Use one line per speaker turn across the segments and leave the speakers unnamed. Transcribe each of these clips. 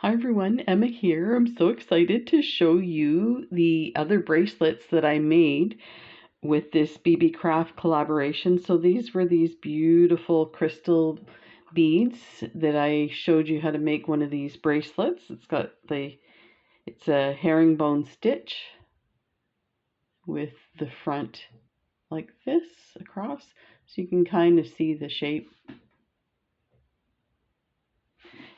Hi everyone, Emma here. I'm so excited to show you the other bracelets that I made with this Beebeecraft collaboration. So these were these beautiful crystal beads that I showed you how to make one of these bracelets. It's a herringbone stitch with the front like this across, so you can kind of see the shape.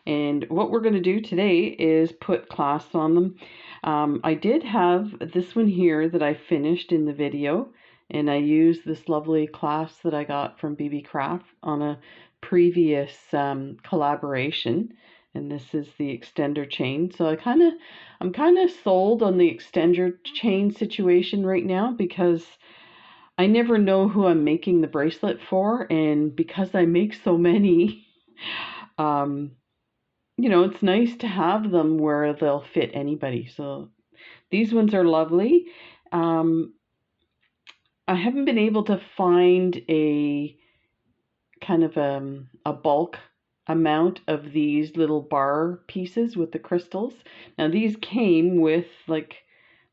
And what we're going to do today is put clasps on them. I did have this one here that I finished in the video, and I used this lovely clasp that I got from Beebeecraft on a previous collaboration. And this is the extender chain. So I'm kind of sold on the extender chain situation right now because I never know who I'm making the bracelet for, and because I make so many, it's nice to have them where they'll fit anybody. So these ones are lovely. I haven't been able to find a kind of a bulk amount of these little bar pieces with the crystals. Now these came with like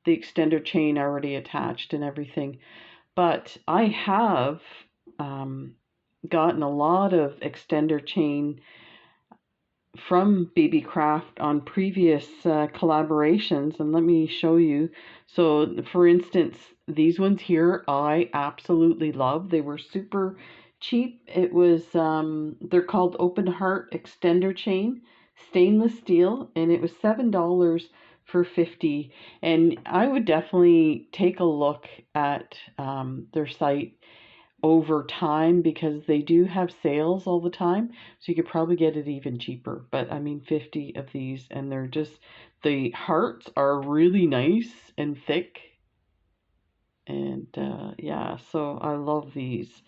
the extender chain already attached and everything, but I have gotten a lot of extender chain from Beebeecraft on previous collaborations, and let me show you. So for instance, these ones here I absolutely love. They were super cheap. It was they're called Open Heart extender chain, stainless steel, and it was $7 for 50. And I would definitely take a look at their site over time because they do have sales all the time, so you could probably get it even cheaper. But I mean 50 of these, and they're just, the hearts are really nice and thick, and yeah, so I love these.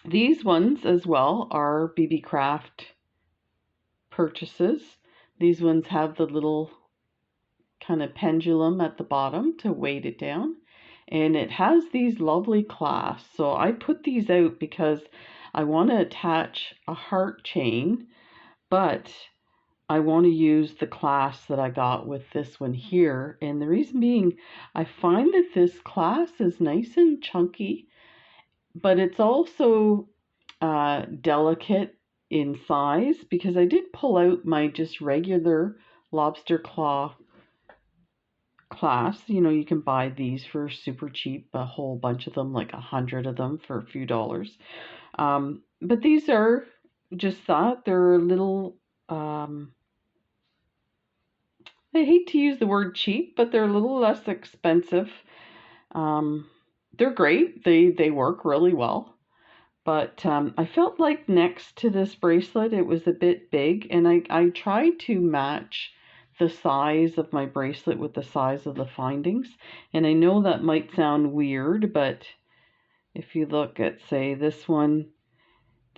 These ones as well are Beebeecraft purchases. These ones have the little kind of pendulum at the bottom to weight it down, and it has these lovely clasps. So I put these out because I want to attach a heart chain, but I want to use the clasp that I got with this one here. And the reason being, I find that this clasp is nice and chunky, but it's also delicate in size, because I did pull out my just regular lobster claw clasps. You can buy these for super cheap, a whole bunch of them, like 100 of them for a few dollars. But these are just that. They're a little, I hate to use the word cheap, but they're a little less expensive. They're great. They work really well. But I felt like next to this bracelet, it was a bit big, and I tried to match the size of my bracelet with the size of the findings. And I know that might sound weird, but if you look at, say, this one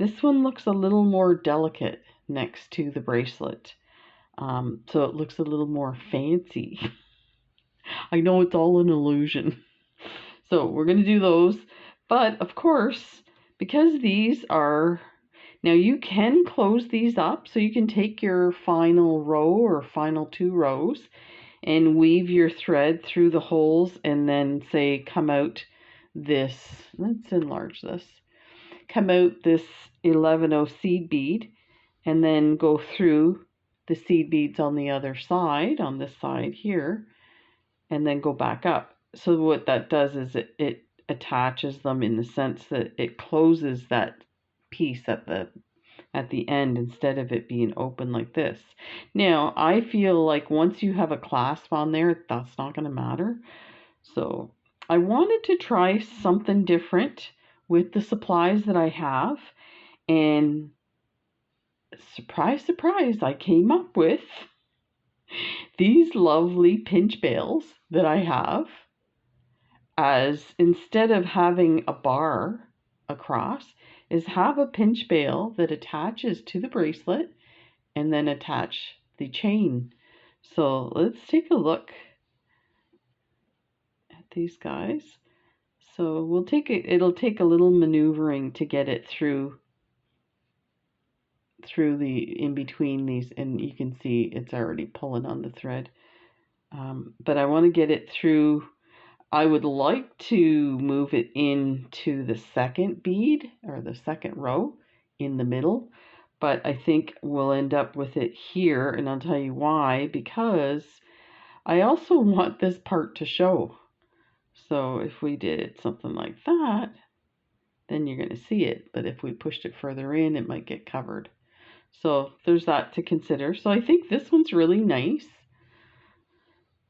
looks a little more delicate next to the bracelet. So it looks a little more fancy. I know it's all an illusion. So we're going to do those. But of course, because these are, now you can close these up, so you can take your final row or final 2 rows and weave your thread through the holes, and then say come out this, let's enlarge this, come out this 11-0 seed bead, and then go through the seed beads on the other side, on this side here, and then go back up. So what that does is it attaches them in the sense that it closes that piece at the end instead of it being open like this. Now, I feel like once you have a clasp on there, that's not going to matter. So I wanted to try something different with the supplies that I have, and surprise, surprise, I came up with these lovely pinch bails that I have, as instead of having a bar across, is have a pinch bail that attaches to the bracelet and then attach the chain. So let's take a look at these guys. So we'll take it, it'll take a little maneuvering to get it through through the in between these, and you can see it's already pulling on the thread. But I want to get it through. I would like to move it into the second bead or the second row in the middle, but I think we'll end up with it here, and I'll tell you why, because I also want this part to show. So if we did something like that, then you're going to see it, but if we pushed it further in, it might get covered. So there's that to consider. So I think this one's really nice.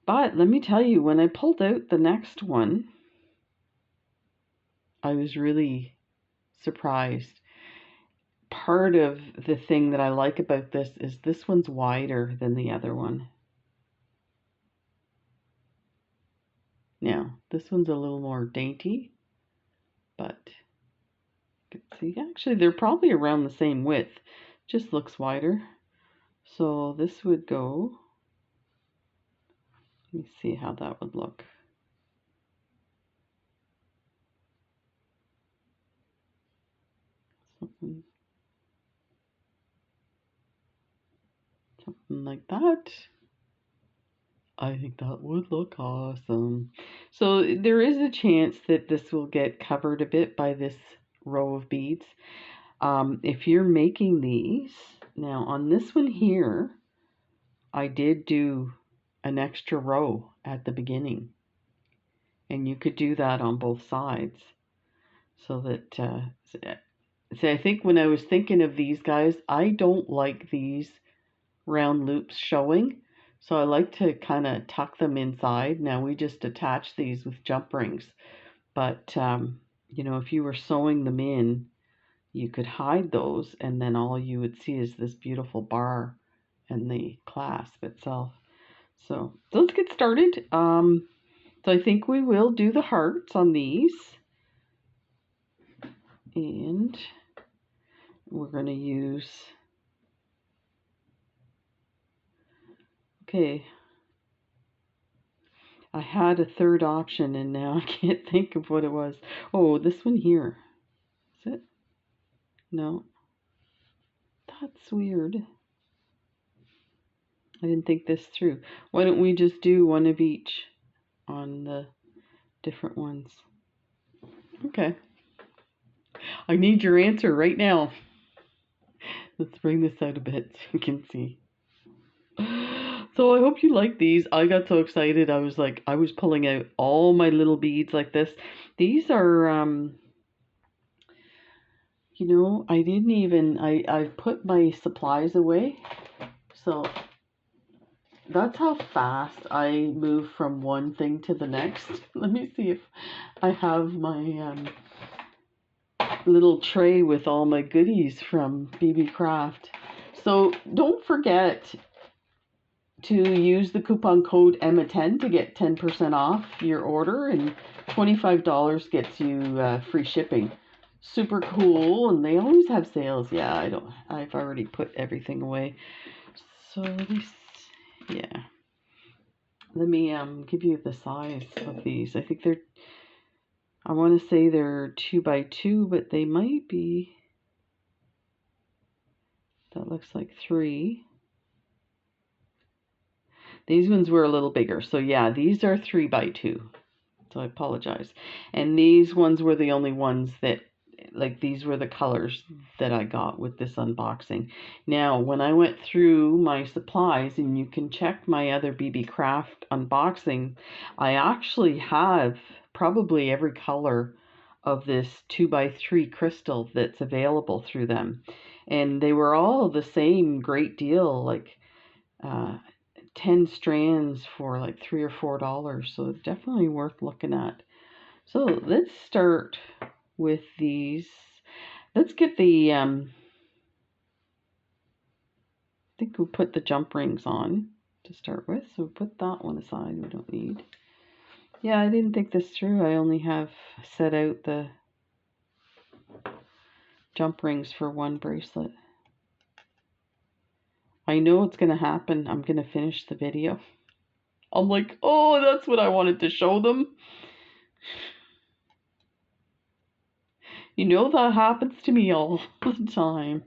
But let me tell you, when I pulled out the next one, I was really surprised. Part of the thing that I like about this one's wider than the other one. Now, this one's a little more dainty, but you can see actually they're probably around the same width, just looks wider. So this would go, let me see how that would look. Something like that. I think that would look awesome. So there is a chance that this will get covered a bit by this row of beads. If you're making these, now on this one here, I did do an extra row at the beginning. And you could do that on both sides. So that, see, I think when I was thinking of these guys, I don't like these round loops showing. So I like to kind of tuck them inside. Now we just attach these with jump rings. But, you know, if you were sewing them in, you could hide those, and then all you would see is this beautiful bar and the clasp itself. So let's get started. So I think we will do the hearts on these. And we're going to use, okay, I had a third option and now I can't think of what it was. Oh, this one here. Is it? No. That's weird. I didn't think this through. Why don't we just do one of each on the different ones? Okay. I need your answer right now. Let's bring this out a bit so you can see. So I hope you like these. I got so excited. I was pulling out all my little beads like this. These are, you know, I put my supplies away. So that's how fast I move from one thing to the next. Let me see if I have my little tray with all my goodies from Beebeecraft. So don't forget to use the coupon code EMMA10 to get 10% off your order, and $25 gets you free shipping. Super cool, and they always have sales. Yeah, I've already put everything away. So yeah. Let me give you the size of these. I think I want to say they're 2x2, but they might be, that looks like 3. These ones were a little bigger. So yeah, these are 3x2. So I apologize. And these ones were the only ones that, like, these were the colors that I got with this unboxing. Now, when I went through my supplies, and you can check my other Beebeecraft unboxing, I actually have probably every color of this 2x3 crystal that's available through them. And they were all the same great deal, like 10 strands for like $3 or $4. So it's definitely worth looking at. So let's start with these. Let's get the, I think we'll put the jump rings on to start with. So put that one aside, we don't need. Yeah, I didn't think this through. I only have set out the jump rings for one bracelet. I know what's going to happen. I'm going to finish the video. I'm like, oh, that's what I wanted to show them. You know that happens to me all the time.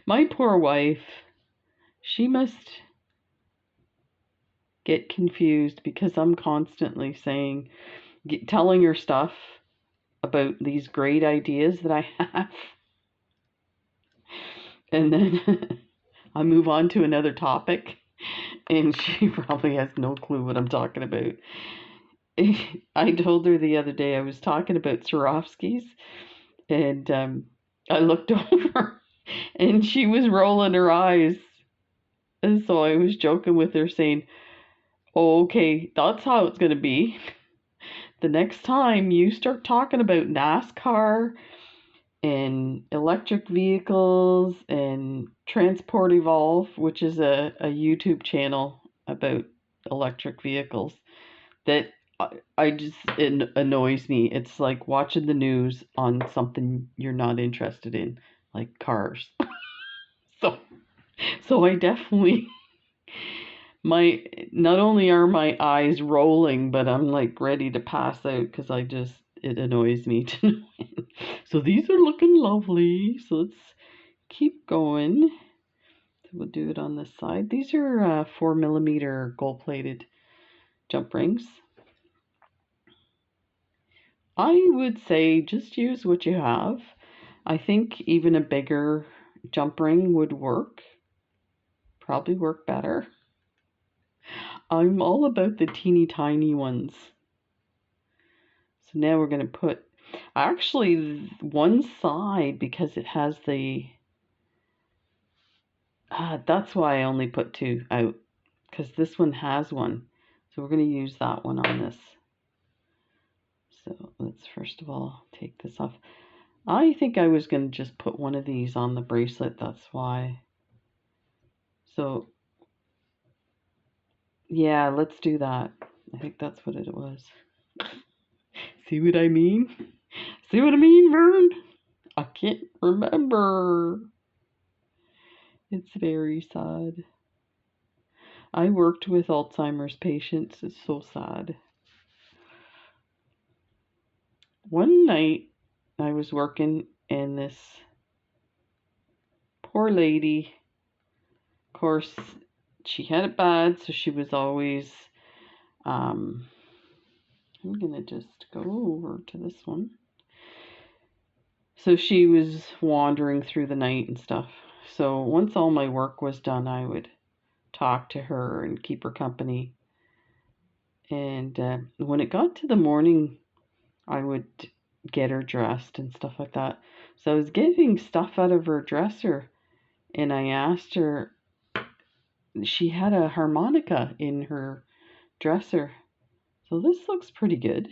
My poor wife, she must get confused because I'm constantly telling her stuff about these great ideas that I have. And then I move on to another topic, and she probably has no clue what I'm talking about. I told her the other day I was talking about Swarovskis, and I looked over, and she was rolling her eyes. And so I was joking with her, saying, "Oh, okay, that's how it's going to be. The next time you start talking about NASCAR and electric vehicles and Transport Evolve, which is a YouTube channel about electric vehicles, that I just, it annoys me. It's like watching the news on something you're not interested in, like cars." So, so I definitely, my, not only are my eyes rolling, but I'm like ready to pass out because it annoys me to no end. So these are looking lovely. So let's keep going. So we'll do it on this side. These are 4mm gold plated jump rings. I would say just use what you have. I think even a bigger jump ring would work. Probably work better. I'm all about the teeny tiny ones. So now we're going to put, actually, one side, because it has that's why I only put two out, because this one has one. So we're going to use that one on this. So let's first of all take this off. I think I was going to just put one of these on the bracelet, that's why. So yeah, let's do that. I think that's what it was. See what I mean? See what I mean, Vern? I can't remember. It's very sad. I worked with Alzheimer's patients. It's so sad. One night I was working, and this poor lady, of course, she had it bad, so she was always, I'm going to just go over to this one. So she was wandering through the night and stuff. So once all my work was done, I would talk to her and keep her company. And when it got to the morning, I would get her dressed and stuff like that. So I was getting stuff out of her dresser, and I asked her, she had a harmonica in her dresser. So this looks pretty good.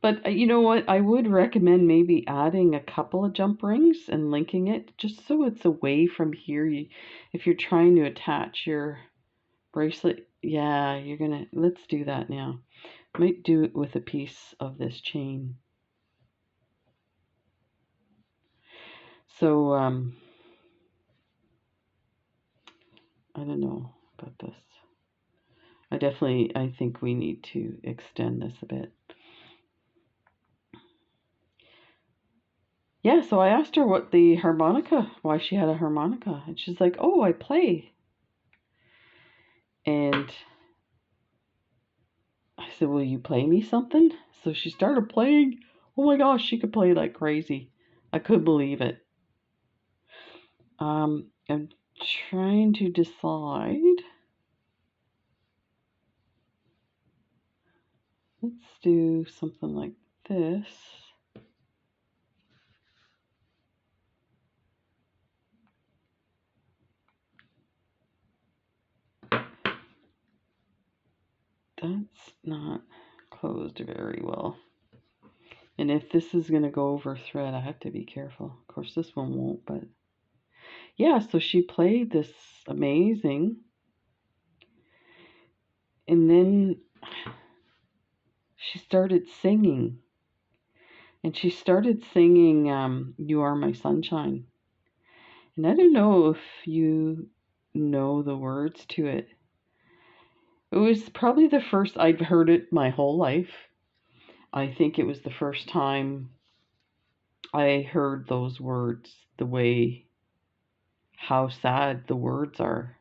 But you know what? I would recommend maybe adding a couple of jump rings and linking it just so it's away from here. If you're trying to attach your bracelet, yeah, let's do that now. Might do it with a piece of this chain. So, I don't know about this. I think we need to extend this a bit. Yeah, so I asked her why she had a harmonica. And she's like, "Oh, I play." And I said, "Will you play me something?" So she started playing. Oh my gosh, she could play like crazy. I couldn't believe it. I'm trying to decide. Let's do something like this. That's not closed very well. And if this is going to go over thread, I have to be careful. Of course, this one won't, but yeah, so she played this amazing. And then she started singing. And she started singing "You Are My Sunshine." And I don't know if you know the words to it. It was probably the first I'd heard it my whole life. I think it was the first time I heard those words the way how sad the words are.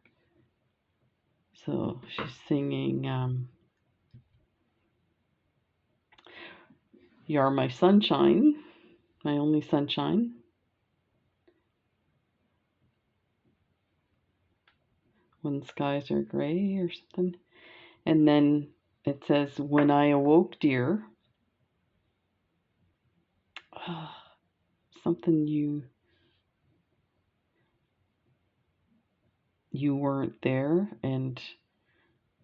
So she's singing, "You're my sunshine, my only sunshine. When skies are gray," or something. And then it says, "When I awoke, dear," something you weren't there, and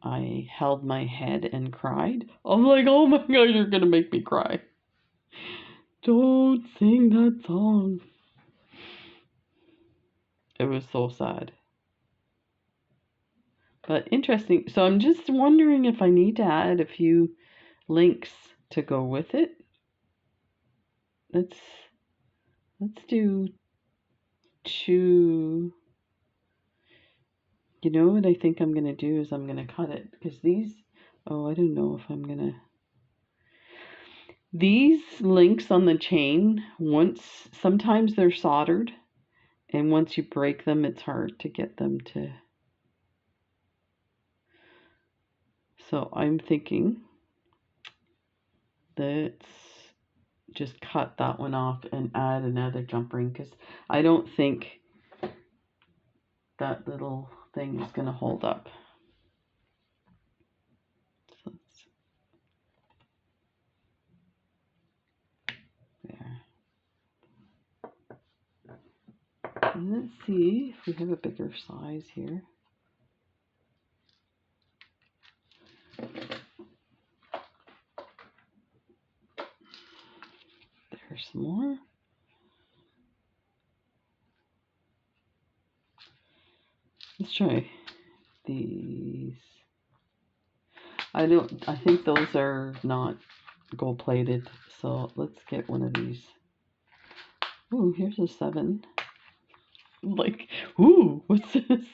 I held my head and cried. I'm like, oh my God, you're gonna make me cry. Don't sing that song. It was so sad. But interesting. So I'm just wondering if I need to add a few links to go with it. Let's do 2. You know what I think I'm going to do is I'm going to cut it, because these, oh, I don't know if I'm going to. These links on the chain, sometimes they're soldered, and once you break them, it's hard to get them to. So I'm thinking, let's just cut that one off and add another jump ring, because I don't think that little thing is going to hold up. So there. And let's see if we have a bigger size here. There's some more. Let's try these. I think those are not gold plated, so let's get one of these. Ooh, here's a 7. Like, ooh, what's this?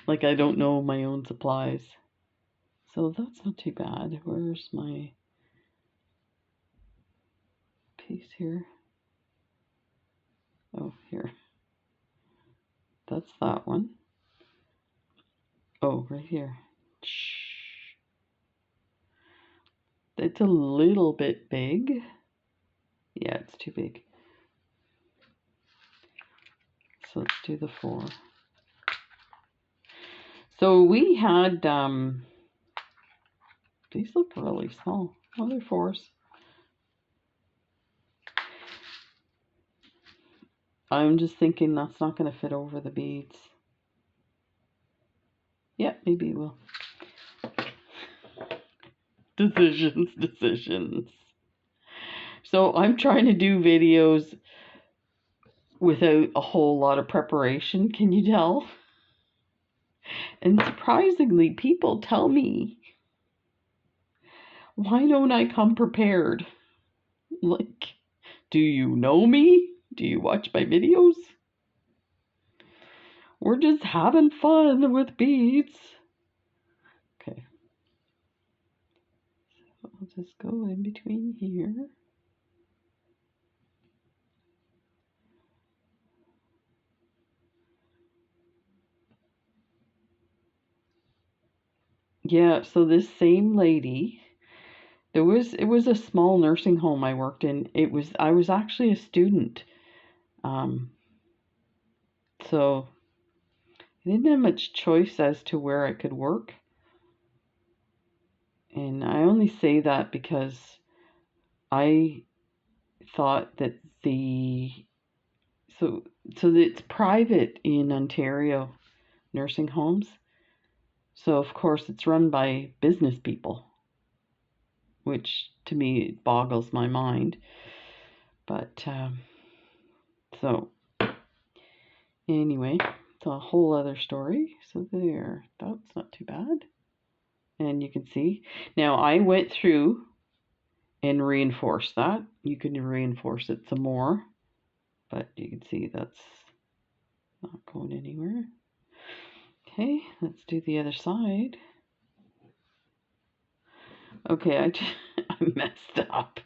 Like, I don't know my own supplies. So that's not too bad. Where's my piece here? Oh, here. That's that one. Oh, right here. It's a little bit big. Yeah, it's too big. So let's do the 4. So we had, these look really small. Oh, they're 4s. I'm just thinking that's not going to fit over the beads. Yeah, maybe it will. Decisions. So I'm trying to do videos without a whole lot of preparation, can you tell? And surprisingly, people tell me, why don't I come prepared? Like, do you know me? Do you watch my videos? We're just having fun with beads. Okay. So I'll just go in between here. Yeah, so this same lady, it was a small nursing home I worked in. I was actually a student. So I didn't have much choice as to where I could work. And I only say that because I thought that so it's private in Ontario, nursing homes. So of course it's run by business people, which to me boggles my mind. But so anyway, it's a whole other story. So there, that's not too bad. And you can see now I went through and reinforced that. You can reinforce it some more, but you can see that's not going anywhere. Okay, let's do the other side. Okay, I messed up.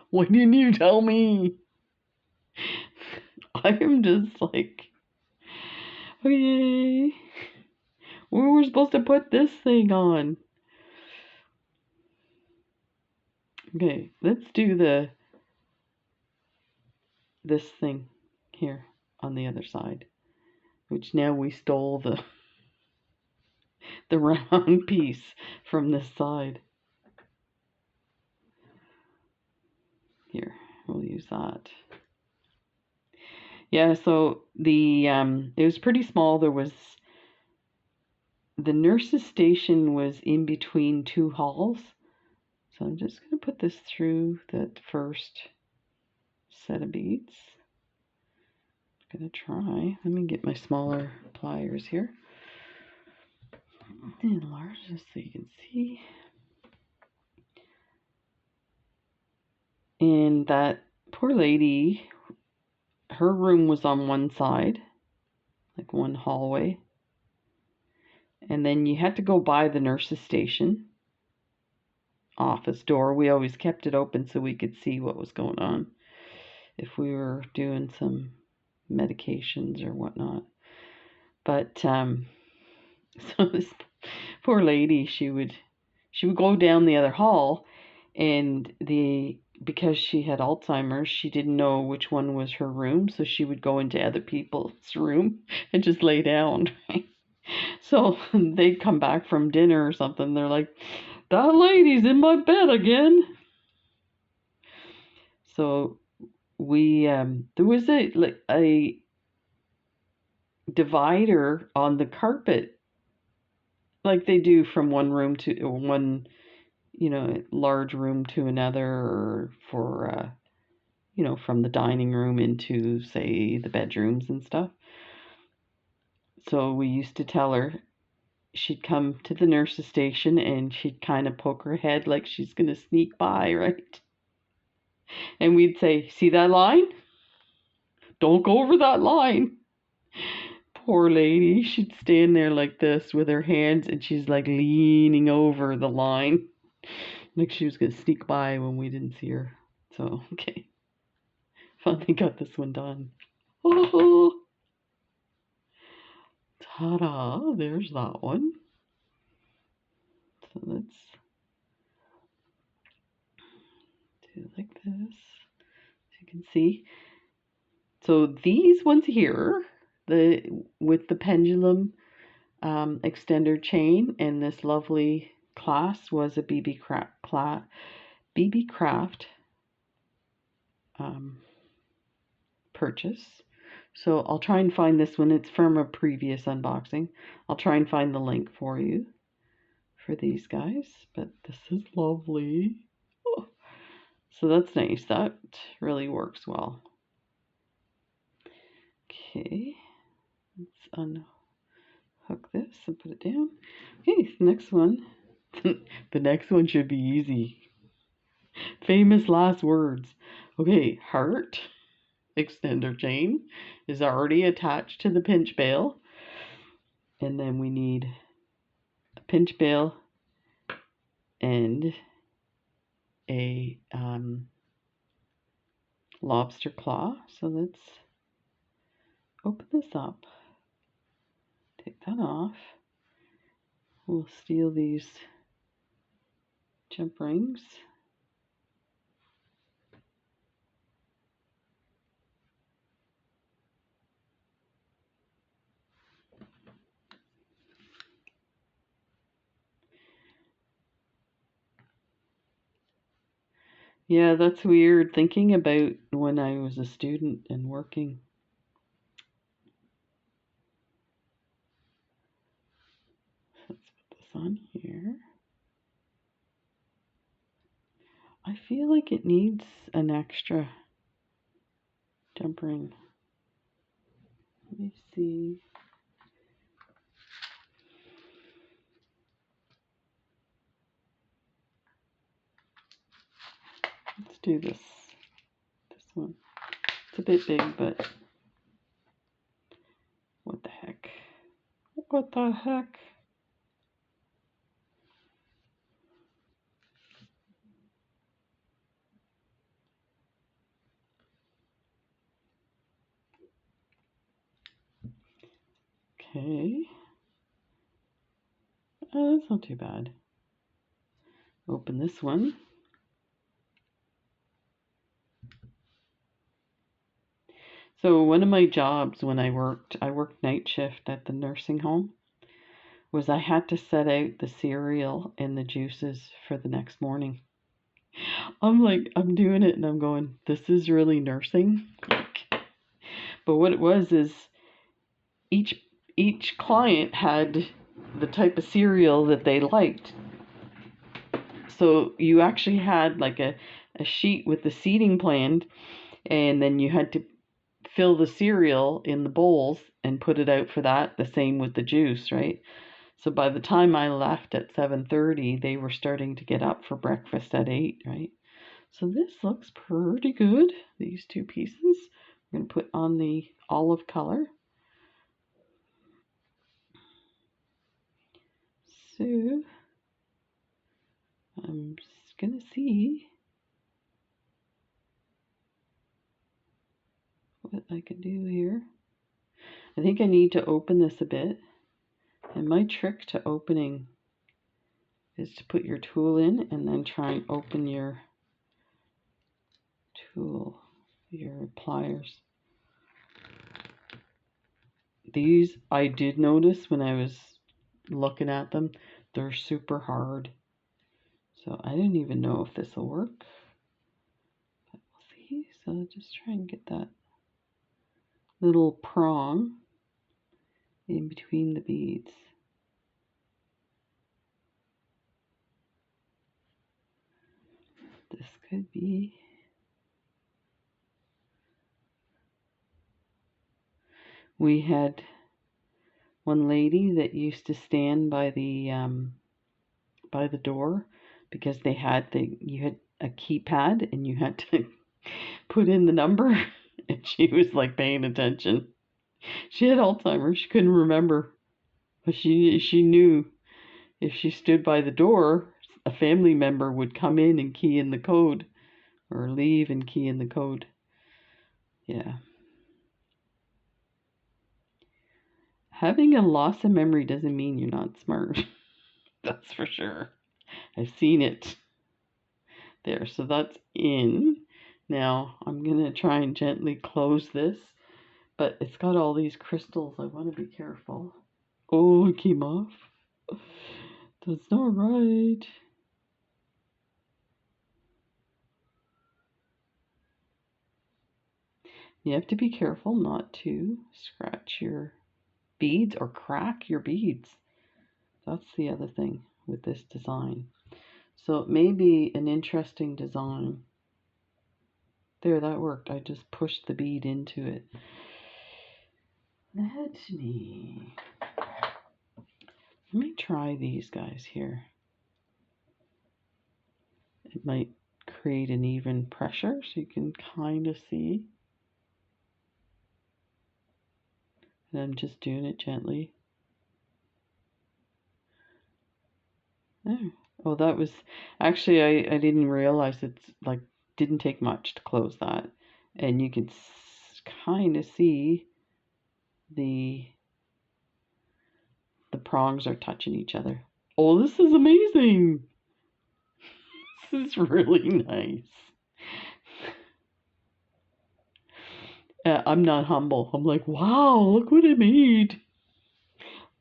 Why didn't you tell me? I am just like, Okay. Where we're supposed to put this thing on. Okay, let's do this thing here on the other side. Which now we stole the round piece from this side. Here, we'll use that. Yeah, so it was pretty small. There was the nurse's station was in between two halls. So I'm just going to put this through that first set of beads. I'm going to try. Let me get my smaller pliers here. Enlarge this so you can see. And that poor lady, her room was on one side, like one hallway. And then you had to go by the nurse's station office door. We always kept it open so we could see what was going on if we were doing some medications or whatnot. But so this poor lady, she would go down the other hall, and because she had Alzheimer's, she didn't know which one was her room, so she would go into other people's room and just lay down. So they'd come back from dinner or something. They're like, "That lady's in my bed again." So we there was a divider on the carpet, like they do from one room to one, large room to another, or for from the dining room into, say, the bedrooms and stuff. So we used to tell her, she'd come to the nurse's station and she'd kind of poke her head like she's going to sneak by, right? And we'd say, "See that line? Don't go over that line." Poor lady, she'd stand there like this with her hands, and she's like leaning over the line, like she was going to sneak by when we didn't see her. So, okay. Finally got this one done. Oh, ta-da, there's that one. So let's do it like this, so you can see. So these ones here, with the pendulum extender chain and this lovely clasp, was a Beebeecraft purchase. So I'll try and find this one. It's from a previous unboxing. I'll try and find the link for you for these guys. But this is lovely. Oh, so that's nice. That really works well. Okay, let's unhook this and put it down. Okay, next one. The next one should be easy. Famous last words. Okay, heart extender chain is already attached to the pinch bail. And then we need a pinch bail and a lobster claw. So let's open this up. Take that off. We'll steal these jump rings. Yeah, that's weird thinking about when I was a student and working. Let's put this on here. I feel like it needs an extra jump ring. Let me see. Let's do this one. It's a bit big, but what the heck? What the heck? Okay. Oh, that's not too bad. Open this one. So one of my jobs when I worked night shift at the nursing home, was I had to set out the cereal and the juices for the next morning. I'm doing it and I'm going, this is really nursing. But what it was is each each client had the type of cereal that they liked. So you actually had like a sheet with the seating planned, and then you had to fill the cereal in the bowls and put it out for that. The same with the juice, right? So by the time I left at 7:30, they were starting to get up for breakfast at 8, right? So this looks pretty good, these two pieces. I'm going to put on the olive color. So I'm just going to see what I can do here. I think I need to open this a bit. And my trick to opening is to put your tool in and then try and open your tool, your pliers. These, I did notice when I was looking at them, they're super hard. So I didn't even know if this will work. But we'll see. So I'll just try and get that little prong in between the beads. This could be. We had one lady that used to stand by the door because they had you had a keypad and you had to put in the number, and she was like paying attention. She had Alzheimer's. She couldn't remember, but she knew if she stood by the door, a family member would come in and key in the code, or leave and key in the code. Yeah. Having a loss of memory doesn't mean you're not smart. That's for sure. I've seen it. There, so that's in. Now I'm going to try and gently close this, but it's got all these crystals. I want to be careful. Oh, it came off. That's not right. You have to be careful not to scratch your beads or crack your beads. That's the other thing with this design. So it may be an interesting design. There, that worked. I just pushed the bead into it. Let me try these guys here. It might create an even pressure so you can kind of see. And I'm just doing it gently. There. Oh, that was actually, I didn't realize it's like didn't take much to close that, and you can kind of see the prongs are touching each other. Oh, this is amazing. This is really nice. I'm not humble. I'm like, wow, look what I made.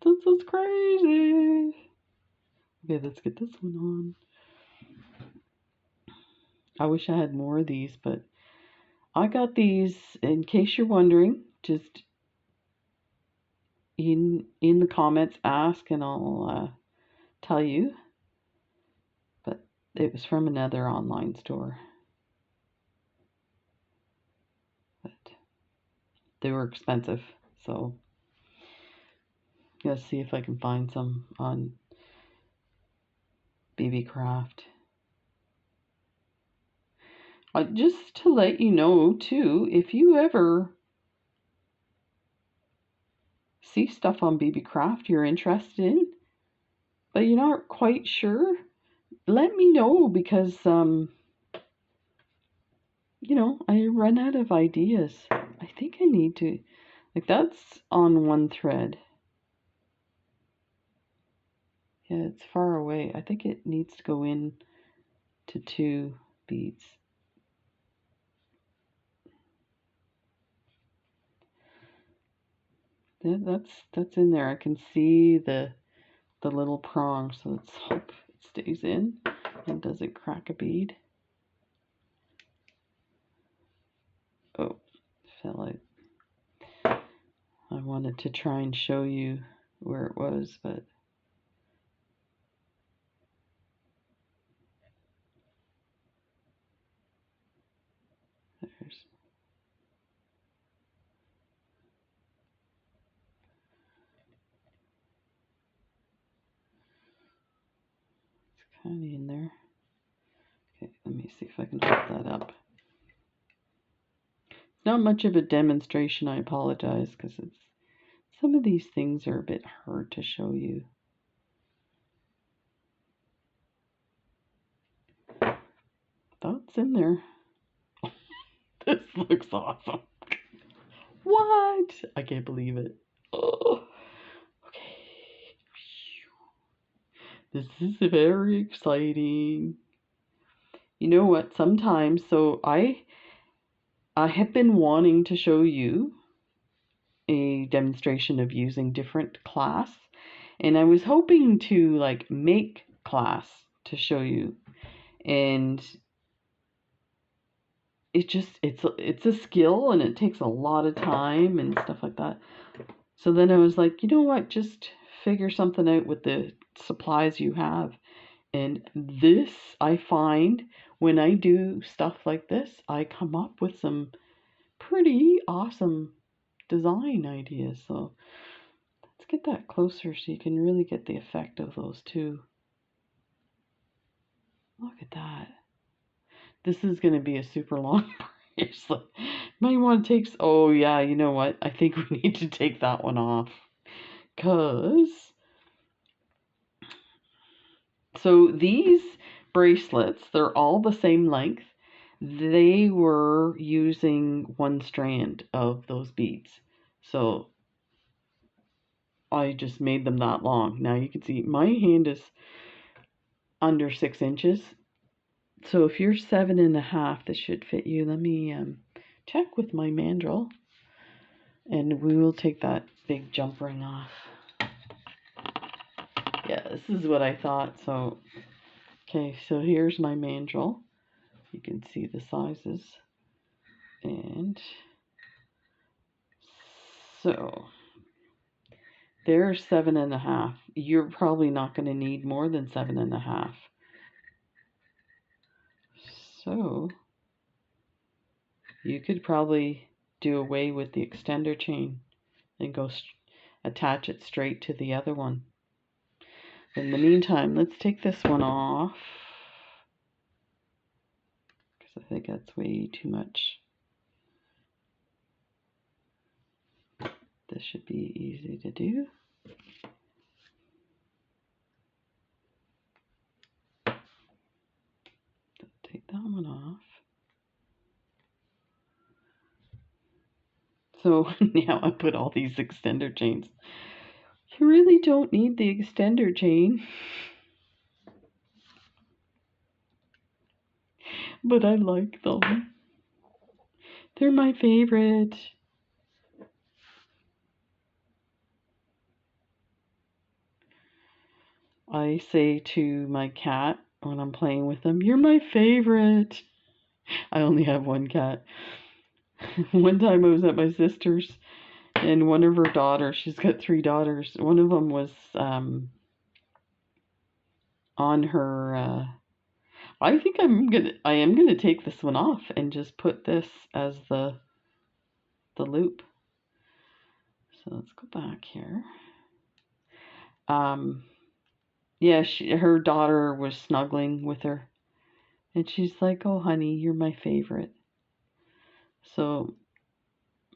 This is crazy. Okay, let's get this one on. I wish I had more of these, but I got these, in case you're wondering, just in the comments, ask and I'll tell you. But it was from another online store. But they were expensive, so let's see if I can find some on Beebeecraft. Just to let you know too, if you ever see stuff on Beebeecraft you're interested in, but you're not quite sure, let me know, because you know, I run out of ideas. I think I need to, like, that's on one thread. Yeah, it's far away. I think it needs to go in to 2 beads. Yeah, that's in there. I can see the little prong, so let's hope it stays in and doesn't crack a bead. Oh, fell out. I wanted to try and show you where it was, but there's. It's kind of in there. Okay, let me see if I can hold that up. It's not much of a demonstration, I apologize, because some of these things are a bit hard to show you. That's in there. This looks awesome. What? I can't believe it. Oh, okay. This is very exciting. You know what? Sometimes, so I have been wanting to show you a demonstration of using different clasps, and I was hoping to like make clasps to show you, and it's a skill and it takes a lot of time and stuff like that. So then I was like, you know what, just figure something out with the supplies you have. And this, I find when I do stuff like this, I come up with some pretty awesome design ideas. So let's get that closer so you can really get the effect of those two. Look at that. This is going to be a super long bracelet. Might want to take, oh yeah, you know what? I think we need to take that one off. Because, so these bracelets, they're all the same length. They were using 1 strand of those beads. So I just made them that long. Now you can see my hand is under 6 inches. So if you're 7.5, this should fit you. Let me check with my mandrel, and we will take that big jump ring off. Yeah, this is what I thought. So, okay, so here's my mandrel. You can see the sizes. And so there's 7.5. You're probably not going to need more than 7.5. So you could probably do away with the extender chain and go attach it straight to the other one. In the meantime, let's take this one off, because I think that's way too much. This should be easy to do. Take that one off. So now I put all these extender chains. You really don't need the extender chain. But I like them. They're my favorite. I say to my cat when I'm playing with them, "You're my favorite." I only have one cat. One time I was at my sister's, and one of her daughters, she's got 3 daughters, one of them was on her, I think I am gonna take this one off and just put this as the loop. So let's go back here. Yeah, her daughter was snuggling with her, and she's like, "Oh, honey, you're my favorite." So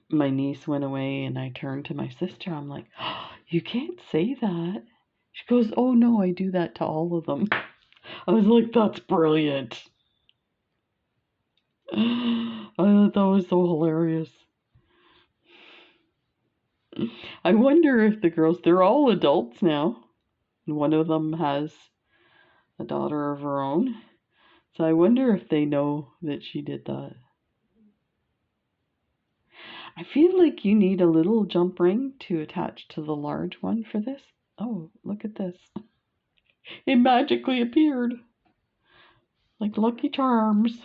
my niece went away, and I turned to my sister. I'm like, "Oh, you can't say that." She goes, "Oh no, I do that to all of them." I was like, "That's brilliant." I thought that was so hilarious. I wonder if the girls, they're all adults now. One of them has a daughter of her own. So I wonder if they know that she did that. I feel like you need a little jump ring to attach to the large one for this. Oh, look at this. It magically appeared. Like Lucky Charms.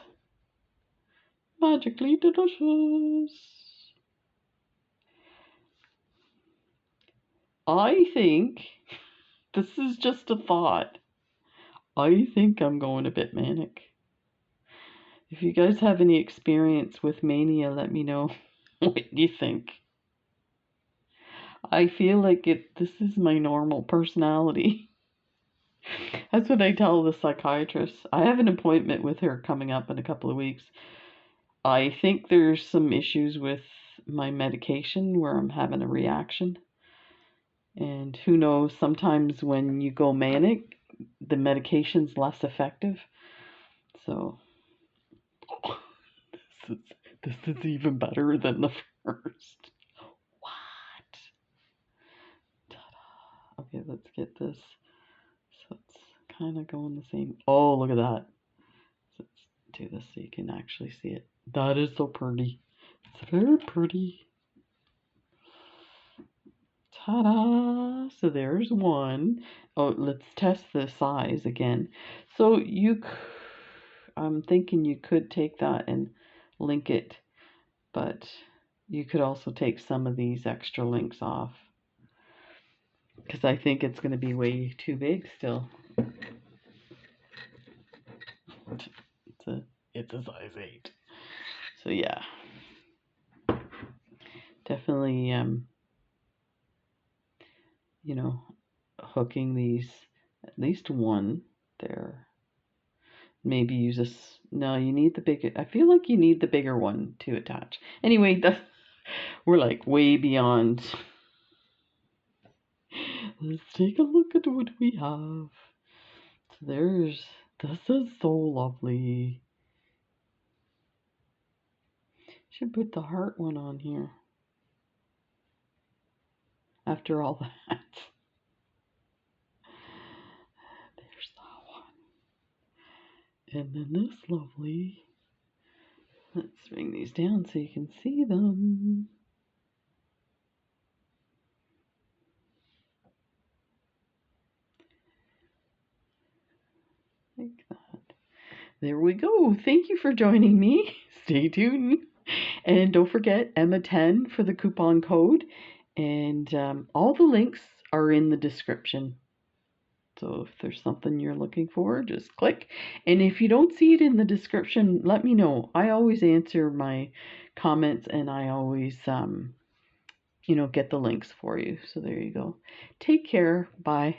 Magically delicious. I think, this is just a thought, I think I'm going a bit manic. If you guys have any experience with mania, let me know what you think. I feel like this is my normal personality. That's what I tell the psychiatrist. I have an appointment with her coming up in a couple of weeks. I think there's some issues with my medication where I'm having a reaction. And who knows, sometimes when you go manic, the medication's less effective. So this is even better than the first. What? Ta-da. Okay, let's get this. So it's kind of going the same. Oh, look at that. So let's do this so you can actually see it. That is so pretty. It's very pretty. Ta-da! So there's one. Oh, let's test the size again. So I'm thinking you could take that and link it, but you could also take some of these extra links off because I think it's going to be way too big still. It's a size 8. So yeah, definitely you know, hooking these, at least one there. Maybe use this. No, you need the bigger. I feel like you need the bigger one to attach. Anyway, we're like way beyond. Let's take a look at what we have. So this is so lovely. Should put the heart one on here. After all that. There's that one. And then this lovely. Let's bring these down so you can see them. Like that. There we go. Thank you for joining me. Stay tuned. And don't forget Emma10 for the coupon code. And all the links are in the description. So if there's something you're looking for, just click. And if you don't see it in the description, let me know. I always answer my comments and I always, get the links for you. So there you go. Take care. Bye.